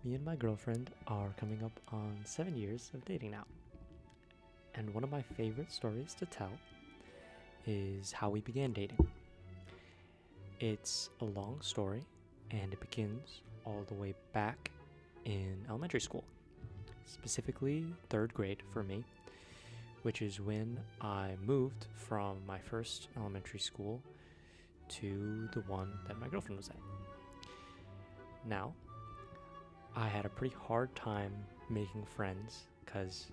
me and my girlfriend are coming up on 7 years of dating now. And one of my favorite stories to tell is how we began dating. It's a long story, and it begins all the way back in elementary school, specifically third grade for me, which is when I moved from my first elementary school to the one that my girlfriend was at. Now, I had a pretty hard time making friends because,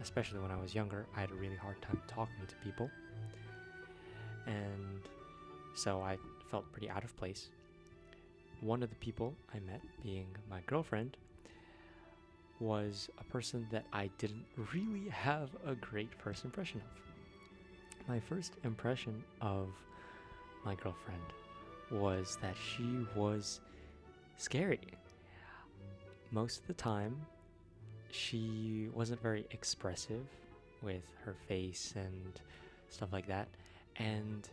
especially when I was younger, I had a really hard time talking to people. And so I felt pretty out of place. One of the people I met, being my girlfriend, was a person that I didn't really have a great first impression of. My first impression of my girlfriend was that she was scary. Most of the time, she wasn't very expressive with her face and stuff like that, and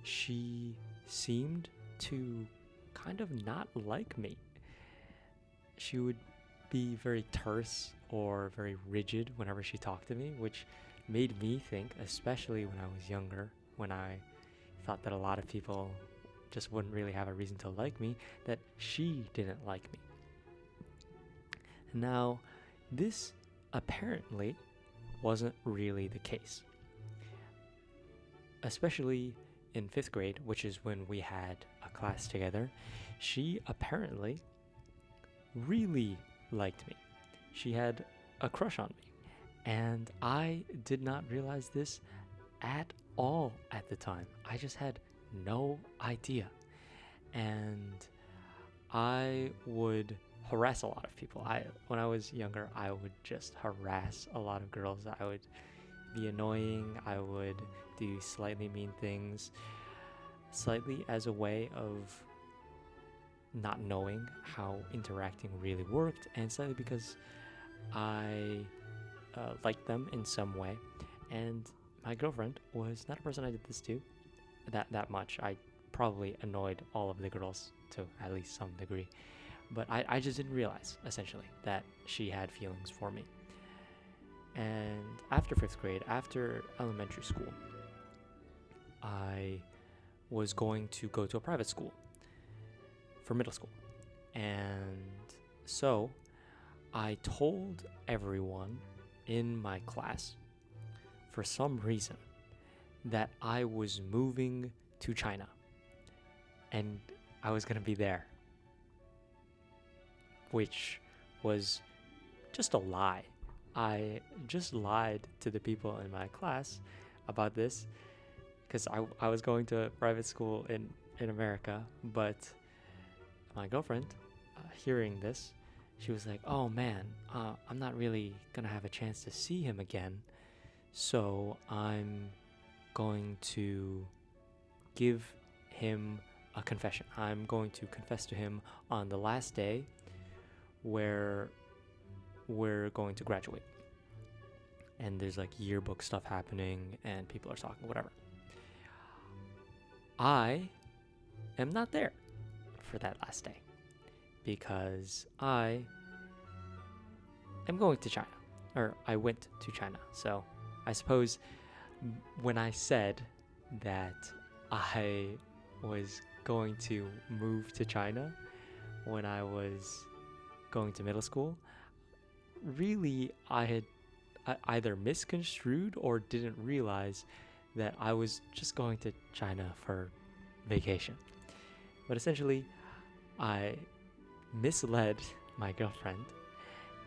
she seemed to kind of not like me. She would be very terse or very rigid whenever she talked to me, which made me think, especially when I was younger, when I thought that a lot of people just wouldn't really have a reason to like me, that she didn't like me. Now, this apparently wasn't really the case. Especially in 5th grade, which is when we had a class together, she apparently really liked me. She had a crush on me, and I did not realize this at all at the time. I just had no idea. And I would harass a lot of people. When I was younger, I would just harass a lot of girls. I would be annoying. I would do slightly mean things, slightly as a way of not knowing how interacting really worked, and slightly because I liked them in some way. And my girlfriend was not a person I did this to that much. I probably annoyed all of the girls to at least some degree, but I just didn't realize, essentially, that she had feelings for me. And after 5th grade, after elementary school, I was going to go to a private school for middle school. And so I told everyone in my class, for some reason, that I was moving to China and I was going to be there, which was just a lie. I just lied to the people in my class about this because I was going to a private school in America, but my girlfriend, hearing this, she was like, oh man, I'm not really gonna have a chance to see him again, so I'm going to give him a confession. I'm going to confess to him on the last day where we're going to graduate. And there's like yearbook stuff happening and people are talking, whatever. I am not there for that last day because I am going to China, or I went to China. So I suppose when I said that I was going to move to China when I was going to middle school, really I had either misconstrued or didn't realize that I was just going to China for vacation. But essentially, I misled my girlfriend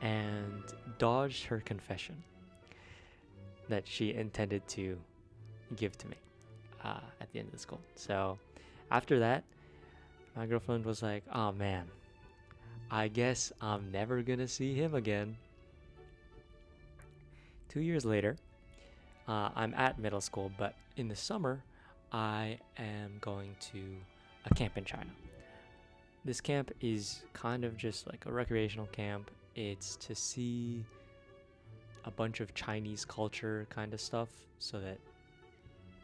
and dodged her confession that she intended to give to me at the end of the school. So after that, my girlfriend was like, oh man, I guess I'm never gonna see him again. 2 years later, I'm at middle school, but in the summer, I am going to a camp in China. This camp is kind of just like a recreational camp. It's to see a bunch of Chinese culture kind of stuff so that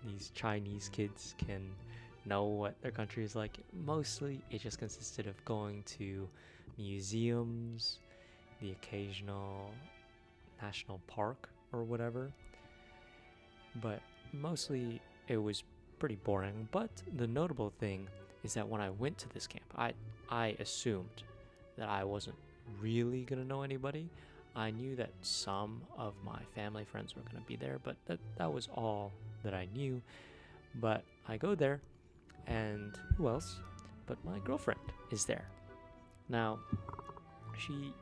these Chinese kids can know what their country is like. Mostly, it just consisted of going to museums, the occasional national park or whatever. But mostly it was pretty boring. But the notable thing is that when I went to this camp, I assumed that I wasn't really gonna know anybody. I knew that some of my family friends were gonna be there, but that was all that I knew. But I go there, and who else? But my girlfriend is there. Now,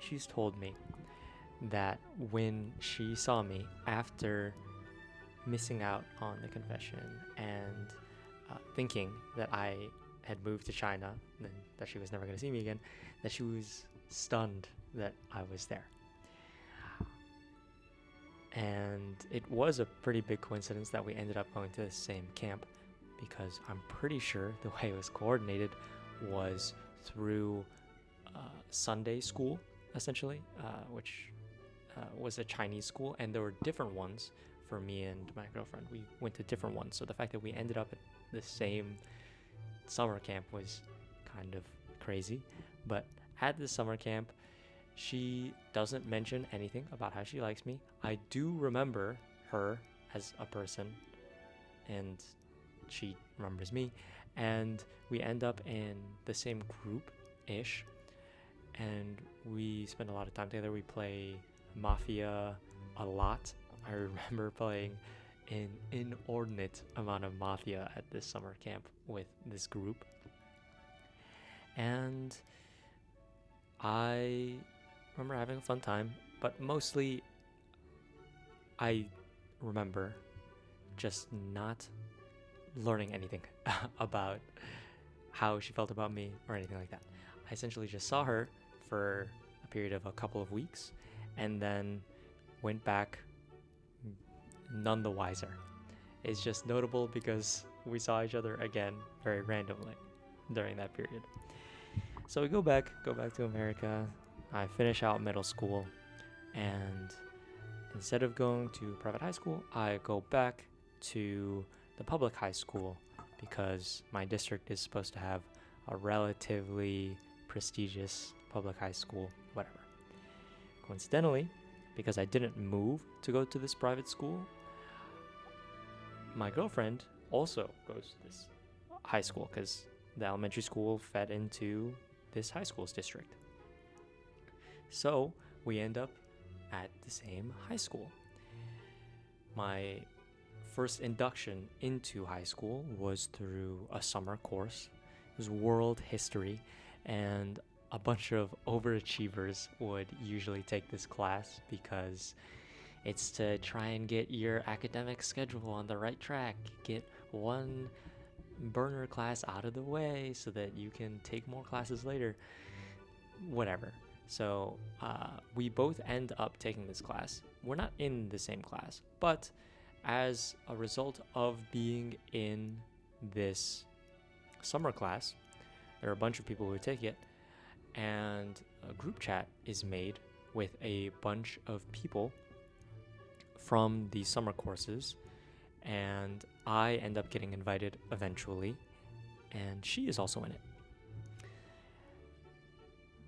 she's told me that when she saw me after missing out on the confession and thinking that I had moved to China and that she was never going to see me again, that she was stunned that I was there. And it was a pretty big coincidence that we ended up going to the same camp, because I'm pretty sure the way it was coordinated was through Sunday school, essentially, which was a Chinese school, and there were different ones for me and my girlfriend. We went to different ones, so the fact that we ended up at the same summer camp was kind of crazy. But at the summer camp, she doesn't mention anything about how she likes me. I do remember her as a person, and she remembers me, and we end up in the same group-ish, and we spend a lot of time together. We play Mafia a lot. I remember playing an inordinate amount of Mafia at this summer camp with this group. And I remember having a fun time, but mostly I remember just not learning anything about how she felt about me or anything like that. I essentially just saw her for a period of a couple of weeks and then went back none the wiser. It's just notable because we saw each other again very randomly during that period. So we go back to America. I finish out middle school, and instead of going to private high school, I go back to the public high school because my district is supposed to have a relatively prestigious public high school, whatever. Coincidentally, because I didn't move to go to this private school, my girlfriend also goes to this high school because the elementary school fed into this high school's district. So we end up at the same high school. My first induction into high school was through a summer course. It was world history, and a bunch of overachievers would usually take this class because it's to try and get your academic schedule on the right track, get one burner class out of the way so that you can take more classes later, whatever. So we both end up taking this class. We're not in the same class, but as a result of being in this summer class, there are a bunch of people who take it, and a group chat is made with a bunch of people from the summer courses, and I end up getting invited eventually, and she is also in it.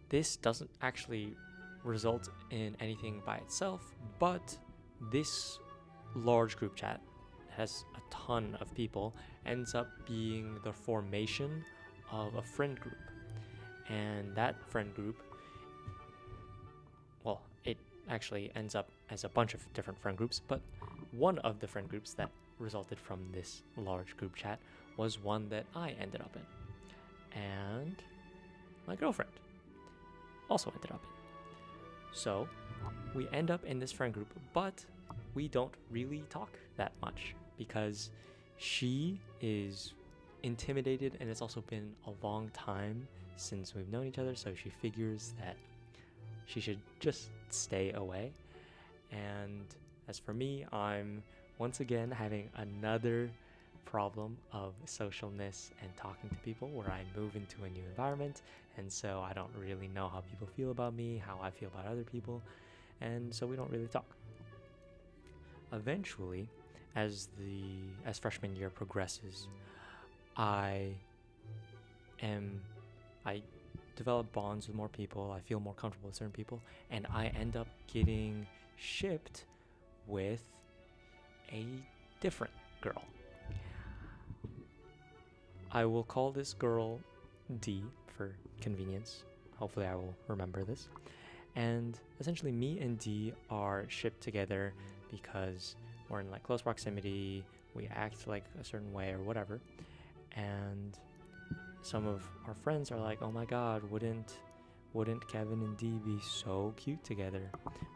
This doesn't actually result in anything by itself, but this large group chat has a ton of people, ends up being the formation of a friend group. And that friend group, well, it actually ends up as a bunch of different friend groups, but one of the friend groups that resulted from this large group chat was one that I ended up in. And my girlfriend also ended up in. So we end up in this friend group, but we don't really talk that much because she is intimidated, and it's also been a long time since we've known each other, so she figures that she should just stay away. And as for me, I'm once again having another problem of socialness and talking to people, where I move into a new environment, and so I don't really know how people feel about me, how I feel about other people, and so we don't really talk. Eventually, as freshman year progresses, I develop bonds with more people. I feel more comfortable with certain people, and I end up getting shipped with a different girl. I will call this girl D for convenience. Hopefully I will remember this. And essentially me and D are shipped together because we're in like close proximity, we act like a certain way or whatever. And some of our friends are like, "Oh my god, wouldn't Kevin and D be so cute together?"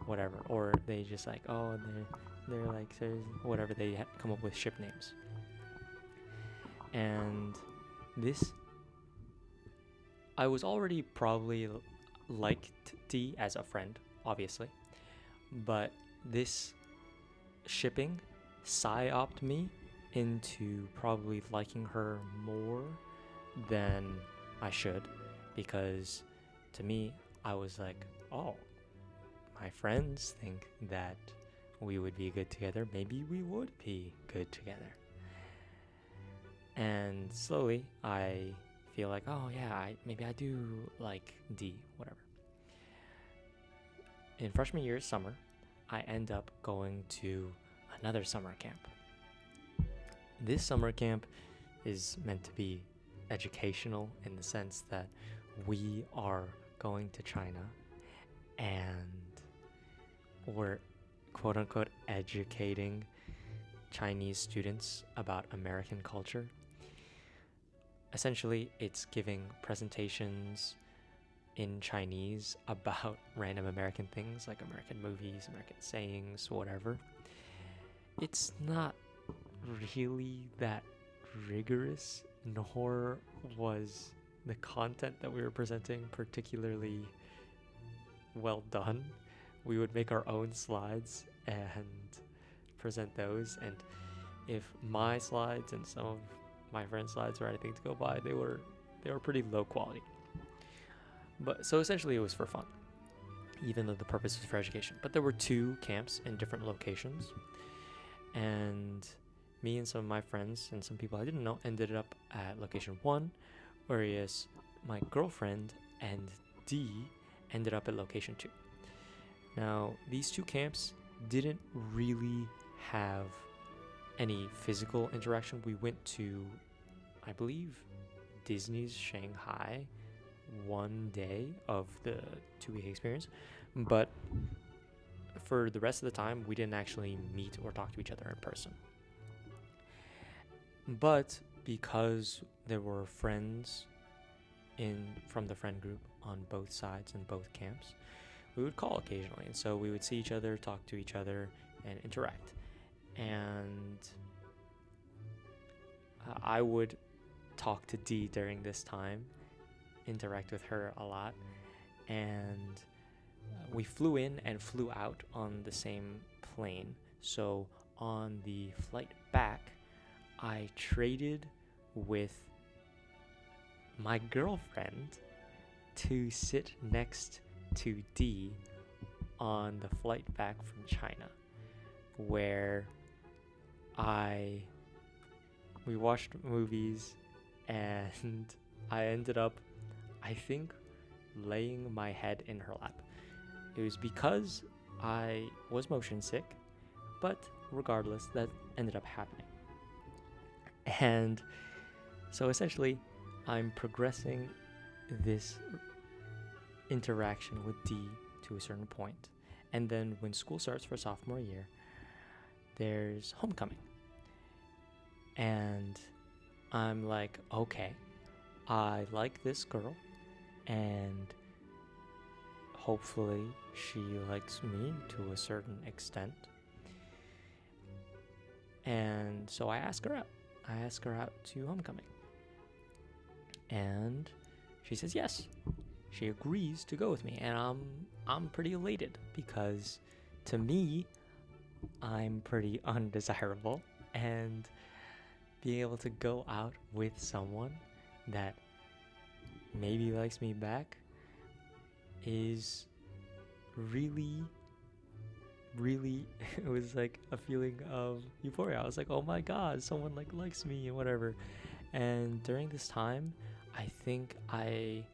Whatever. Or they just like, "Oh, they're like whatever, they come up with ship names." And this, I was already probably liked D as a friend, obviously, but this shipping psyoped me into probably liking her more than I should, because to me, I was like, oh, my friends think that we would be good together. Maybe we would be good together. And slowly, I feel like, oh yeah, maybe I do like D, whatever. In freshman year's summer, I end up going to another summer camp. This summer camp is meant to be educational in the sense that we are going to China and we're quote unquote educating Chinese students about American culture. Essentially, it's giving presentations in Chinese about random American things like American movies, American sayings, whatever. It's not really that rigorous, nor was the content that we were presenting particularly well done. We would make our own slides and present those, and if my slides and some of my friends' slides were anything to go by, they were pretty low quality. But so essentially it was for fun, even though the purpose was for education. But there were 2 camps in different locations, and me and some of my friends and some people I didn't know ended up at location 1, whereas my girlfriend and D ended up at location 2. Now, these 2 camps didn't really have any physical interaction. We went to, I believe, Disney's Shanghai one day of the 2-week experience, but for the rest of the time we didn't actually meet or talk to each other in person. But because there were friends from the friend group on both sides in both camps, we would call occasionally, and so we would see each other, talk to each other, and interact. And I would talk to D during this time, interact with her a lot, and we flew in and flew out on the same plane. So on the flight back, I traded with my girlfriend to sit next to D on the flight back from China, where we watched movies, and I ended up, I think, laying my head in her lap. It was because I was motion sick, but regardless, that ended up happening. And so essentially, I'm progressing this interaction with D to a certain point. And then when school starts for sophomore year, there's homecoming. And I'm like, okay, I like this girl, and hopefully she likes me to a certain extent. And so I ask her out. I ask her out to homecoming. And she says yes. She agrees to go with me, and I'm pretty elated because to me, I'm pretty undesirable, and being able to go out with someone that maybe likes me back is really, it was like a feeling of euphoria. I was like, oh my god, someone likes me and whatever. And during this time, I think I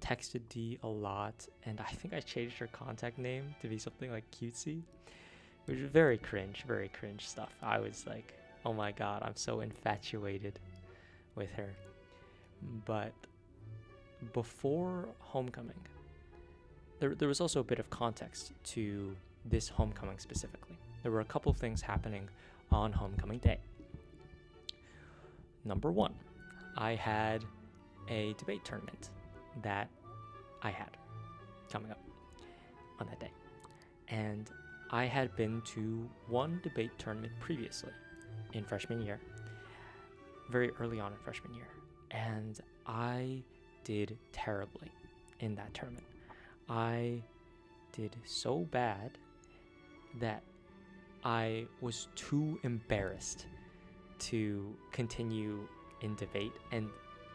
texted Dee a lot, and I think I changed her contact name to be something like cutesy, which is very cringe stuff. I was like, oh my god, I'm so infatuated with her. But before homecoming, there was also a bit of context to this homecoming specifically. There were a couple of things happening on homecoming day. Number one, I had a debate tournament that I had coming up on that day. And I had been to one debate tournament previously in freshman year, very early on in freshman year. And I did terribly in that tournament. I did so bad that I was too embarrassed to continue in debate and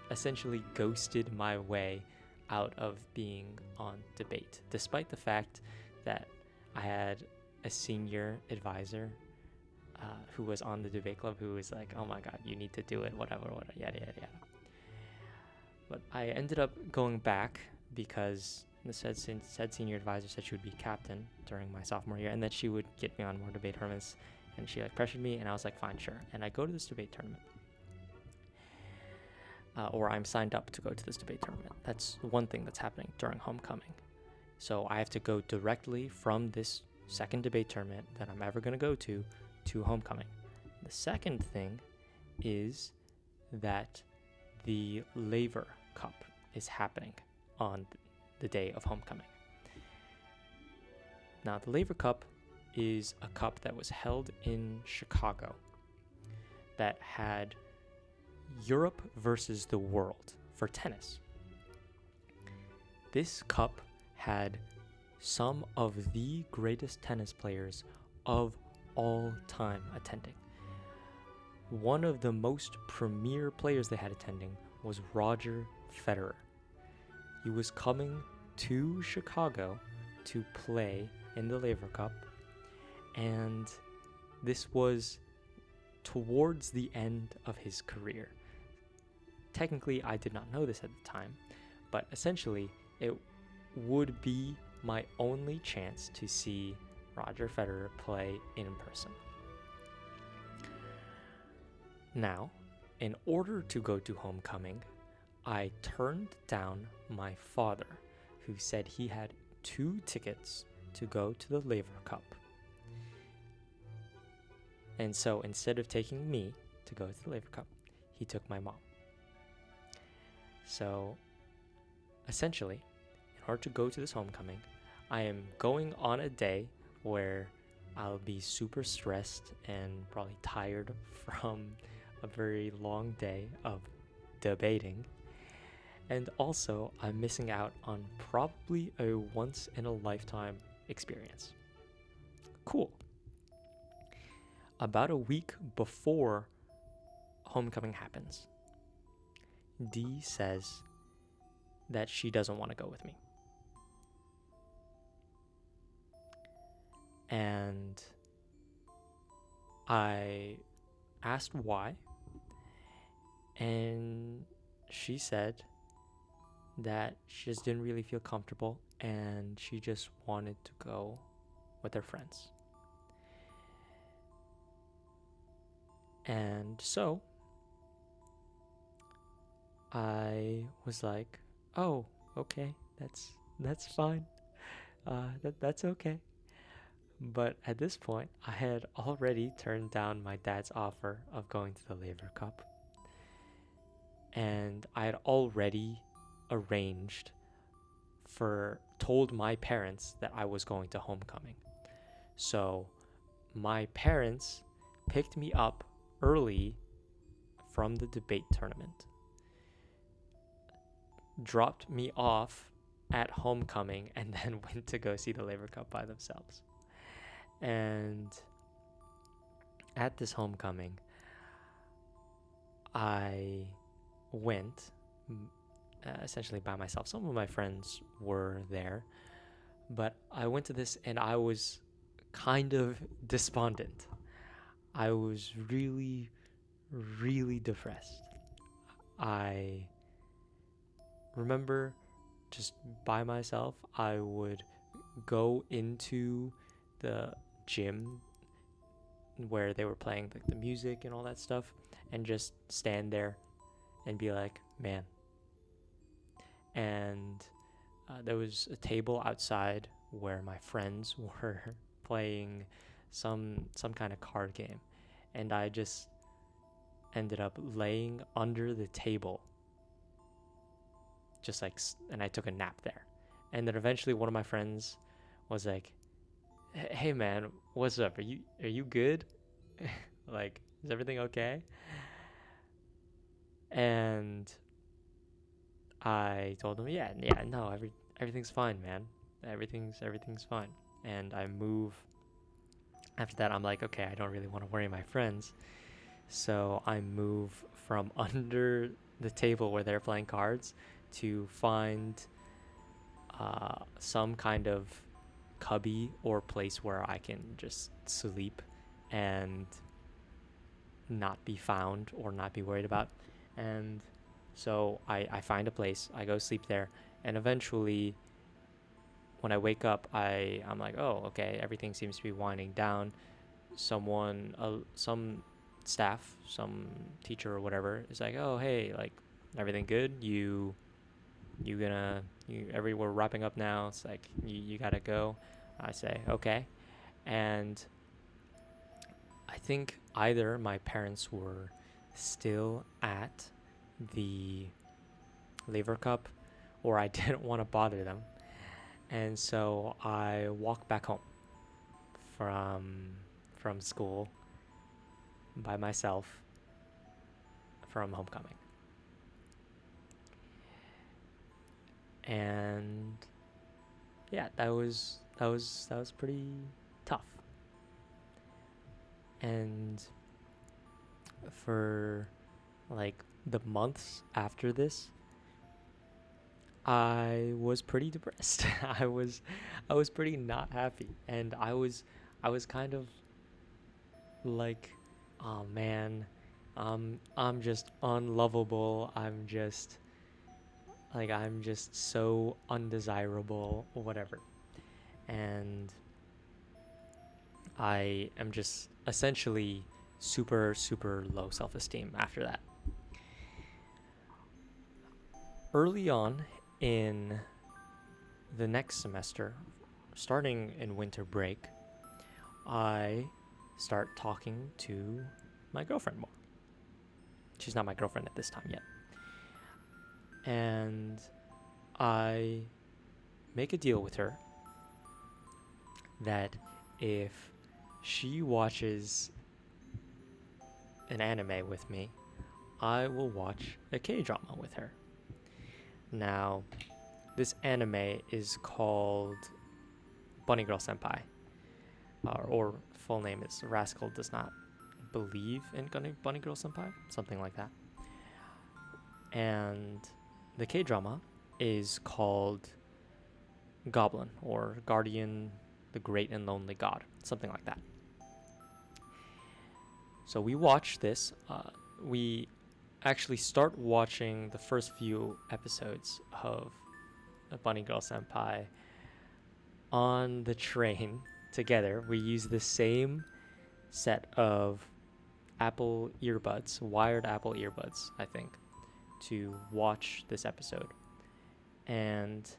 essentially ghosted my way out of being on debate, despite the fact that I had a senior advisor who was on the debate club who was like, oh my god, you need to do it, whatever, yada, yada, yada. But I ended up going back because the said senior advisor said she would be captain during my sophomore year and that she would get me on more debate tournaments, and she pressured me, and I was like, fine, sure. And I go to this debate tournament. Or I'm signed up to go to this debate tournament. That's one thing that's happening during homecoming. So I have to go directly from this second debate tournament that I'm ever going to go to homecoming. The second thing is that the Laver Cup is happening on the day of homecoming. Now, the Laver Cup is a cup that was held in Chicago that had Europe versus the world for tennis. This cup had some of the greatest tennis players of all time attending. One of the most premier players they had attending was Roger Federer. He was coming to Chicago to play in the Laver Cup, and this was towards the end of his career. Technically, I did not know this at the time, but essentially, it would be my only chance to see Roger Federer play in person. Now, in order to go to homecoming, I turned down my father, who said he had 2 tickets to go to the Laver Cup. And so instead of taking me to go to the Laver Cup, he took my mom. So essentially, in order to go to this homecoming, I am going on a day where I'll be super stressed and probably tired from a very long day of debating. And also, I'm missing out on probably a once-in-a-lifetime experience. Cool. About a week before homecoming happens, Dee says that she doesn't want to go with me. And I asked why, and she said that she just didn't really feel comfortable and she just wanted to go with her friends. And so I was like, oh, okay, that's fine. That's okay. But at this point, I had already turned down my dad's offer of going to the Laver Cup. And I had already told my parents that I was going to homecoming. So my parents picked me up early from the debate tournament, dropped me off at homecoming, and then went to go see the Laver Cup by themselves. And at this homecoming, I went essentially by myself. Some of my friends were there, but I went to this and I was kind of despondent. I was really, really depressed. I remember just by myself, I would go into the gym where they were playing like the music and all that stuff, and just stand there and be like, man. And there was a table outside where my friends were playing some kind of card game, and I just ended up laying under the table, just like, and I took a nap there. And then eventually one of my friends was like, hey man, what's up, are you good? Like, is everything okay? And I told him, yeah, no, everything's fine, man. Everything's fine. And I move. After that, I'm like, okay, I don't really want to worry my friends, so I move from under the table where they're playing cards to find some kind of cubby or place where I can just sleep and not be found or not be worried about. And so I find a place, I go sleep there, and eventually when I wake up, I'm like, oh, okay, everything seems to be winding down. Some staff, some teacher or whatever is like, oh, hey, like, everything good? We're wrapping up now. It's like, you gotta go. I say, okay. And I think either my parents were still at the Lever Cup, or I didn't want to bother them. And so I walked back home from school by myself from homecoming. And yeah, that was pretty tough. And for like the months after this, I was pretty depressed. I was pretty not happy, and I was kind of like, oh man, I'm just unlovable. I'm just so undesirable or whatever. And I am just essentially super low self-esteem after that. Early on in the next semester, starting in winter break, I start talking to my girlfriend more. She's not my girlfriend at this time yet. And I make a deal with her that if she watches an anime with me, I will watch a K-drama with her. Now, this anime is called Bunny Girl Senpai, or full name is Rascal Does Not Believe in Bunny Girl Senpai, something like that. And the K-drama is called Goblin, or Guardian, the Great and Lonely God, something like that. So we watch this. We actually start watching the first few episodes of Bunny Girl Senpai on the train together. We use the same set of Apple earbuds, wired Apple earbuds, I think, to watch this episode. And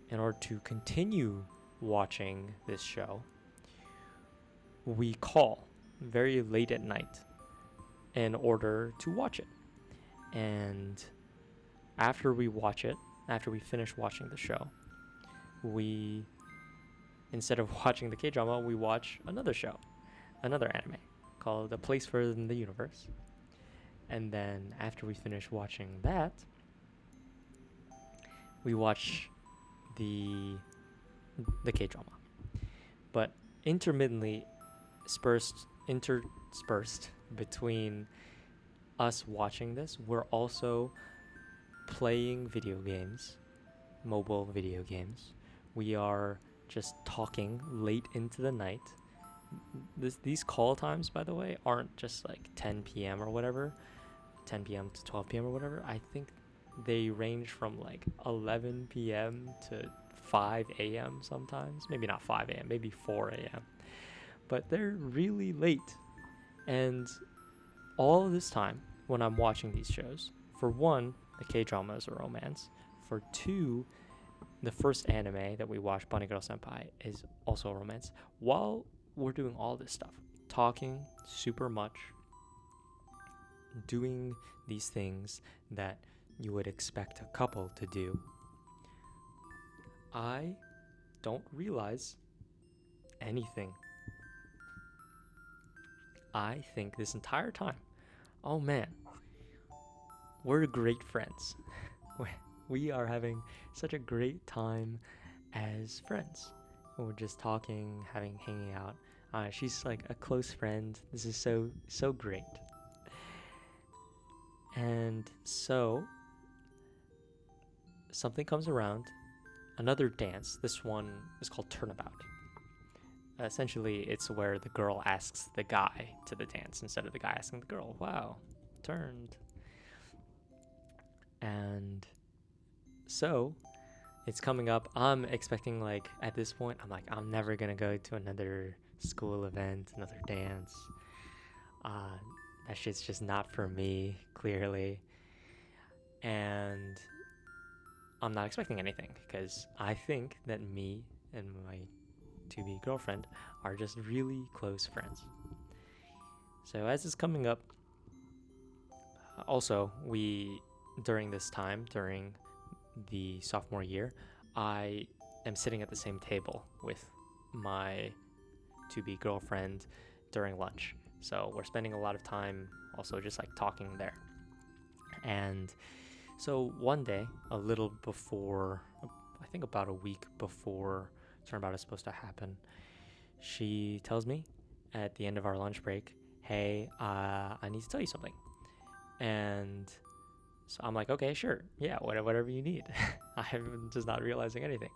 in order to continue watching this show, we call very late at night in order to watch it. And after we finish watching the show, we, instead of watching the K-drama, we watch another show, another anime called A Place Further in the Universe. And then after we finish watching that, we watch the K-drama. But intermittently interspersed between us watching this, we're also playing video games, mobile video games. We are just talking late into the night. These call times, by the way, aren't just like 10 p.m. or whatever, 10 p.m. to 12 p.m. or whatever. I think They range from like 11 p.m. to 5 a.m. sometimes. Maybe not 5 a.m., maybe 4 a.m. But they're really late. And all of this time when I'm watching these shows, for one, the K-drama is a romance. For two, the first anime that we watched, Bunny Girl Senpai, is also a romance. While we're doing all this stuff, talking super much, doing these things that you would expect a couple to do, I don't realize anything. I think this entire time, oh man, we're great friends. We are having such a great time as friends. We're just talking, hanging out. She's like a close friend. This is so great. And so something comes around, another dance. This one is called Turnabout. Essentially, it's where the girl asks the guy to the dance instead of the guy asking the girl. Wow, turned. And so it's coming up. I'm expecting, like, at this point, I'm like, I'm never gonna go to another school event, another dance. That shit's just not for me, clearly. And I'm not expecting anything because I think that me and my to-be girlfriend are just really close friends. So as it's coming up, also, during this time, during the sophomore year, I am sitting at the same table with my to-be girlfriend during lunch. So we're spending a lot of time also just like talking there. And so one day, a little before, I think about a week before Turnabout is supposed to happen, she tells me at the end of our lunch break, hey, I need to tell you something. And so I'm like, okay, sure. Yeah, whatever you need. I'm just not realizing anything.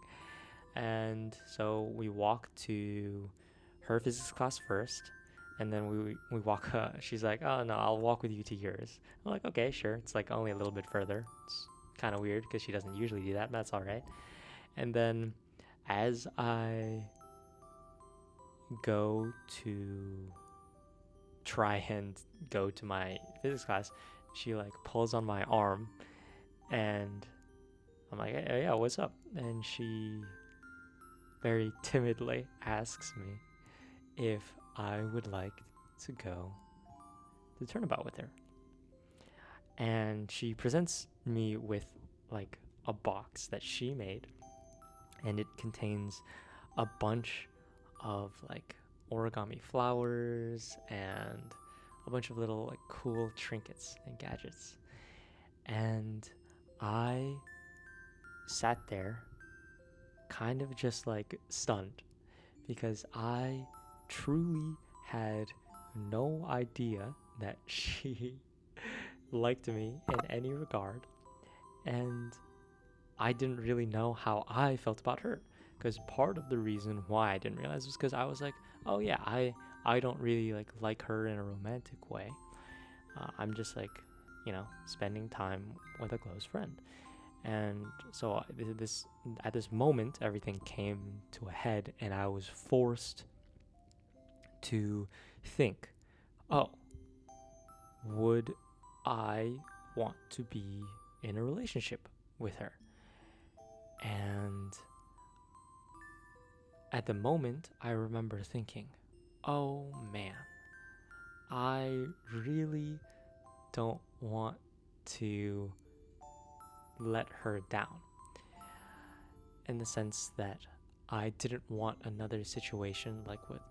And so we walk to her physics class first. And then we walk, she's like, oh no, I'll walk with you to yours. I'm like, okay, sure. It's like only a little bit further. It's kind of weird because she doesn't usually do that, but that's all right. And then as I go to try and go to my physics class, she like pulls on my arm and I'm like, hey, yeah, what's up? And she very timidly asks me if I would like to go to Turnabout with her. And she presents me with like a box that she made, and it contains a bunch of like origami flowers and a bunch of little like cool trinkets and gadgets. And I sat there kind of just like stunned because I truly had no idea that she liked me in any regard, and I didn't really know how I felt about her, because part of the reason why I didn't realize was because I was like, oh yeah, I don't really like her in a romantic way. I'm just like, spending time with a close friend. And so this at this moment everything came to a head, and I was forced to think, oh, would I want to be in a relationship with her? And at the moment, I remember thinking, oh man, I really don't want to let her down. In the sense that I didn't want another situation like with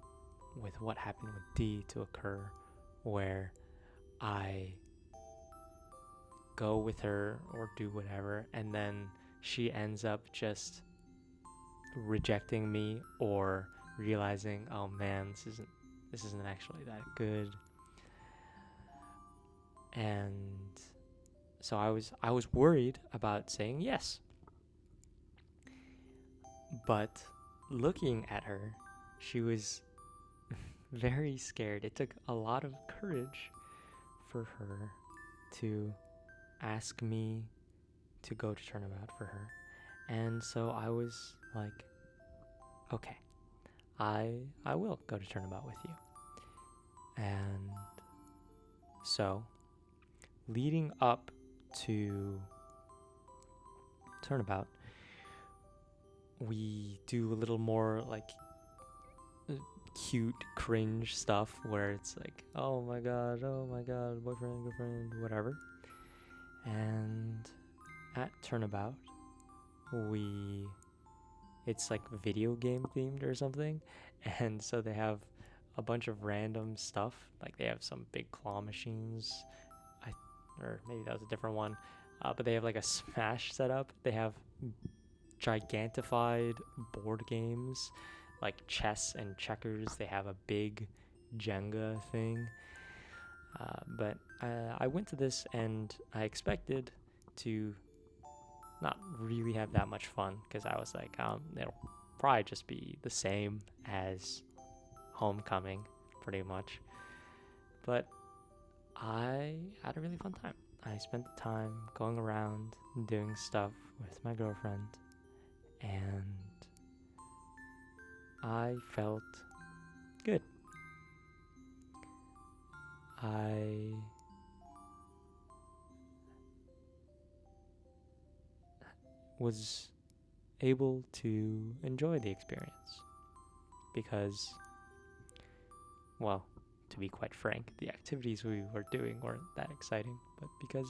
what happened with D to occur, where I go with her or do whatever and then she ends up just rejecting me or realizing, oh man, this isn't actually that good. And so I was worried about saying yes. But looking at her, she was very scared. It took a lot of courage for her to ask me to go to Turnabout for her. And so I was like, okay, I will go to Turnabout with you. And so, leading up to Turnabout, we do a little more like cute cringe stuff where it's like, oh my god, boyfriend, girlfriend, whatever. And at Turnabout, it's like video game themed or something, and so they have a bunch of random stuff. Like they have some big claw machines, or maybe that was a different one. But they have like a Smash setup. They have gigantified board games like chess and checkers. They have a big Jenga thing. But I went to this and I expected to not really have that much fun because I was like, it'll probably just be the same as Homecoming, pretty much. But I had a really fun time. I spent the time going around doing stuff with my girlfriend, and I felt good. I was able to enjoy the experience because, well, to be quite frank, the activities we were doing weren't that exciting, but because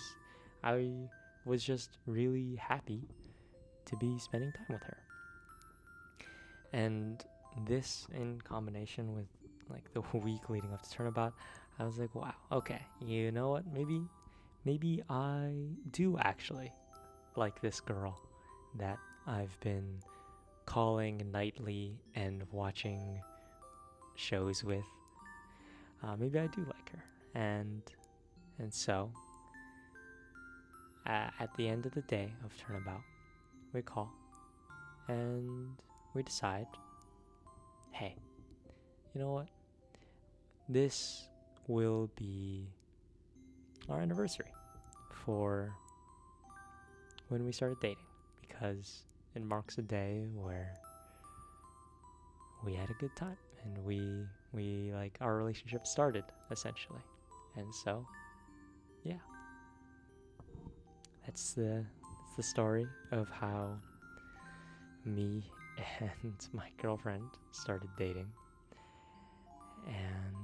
I was just really happy to be spending time with her. And this, in combination with like the week leading up to Turnabout, I was like, wow, okay, you know what? Maybe I do actually like this girl that I've been calling nightly and watching shows with. Maybe I do like her, and so at the end of the day of Turnabout, we call and we decide, hey, you know what? This will be our anniversary for when we started dating, because it marks a day where we had a good time and we like our relationship started essentially. And so yeah, that's the story of how me and my girlfriend started dating. And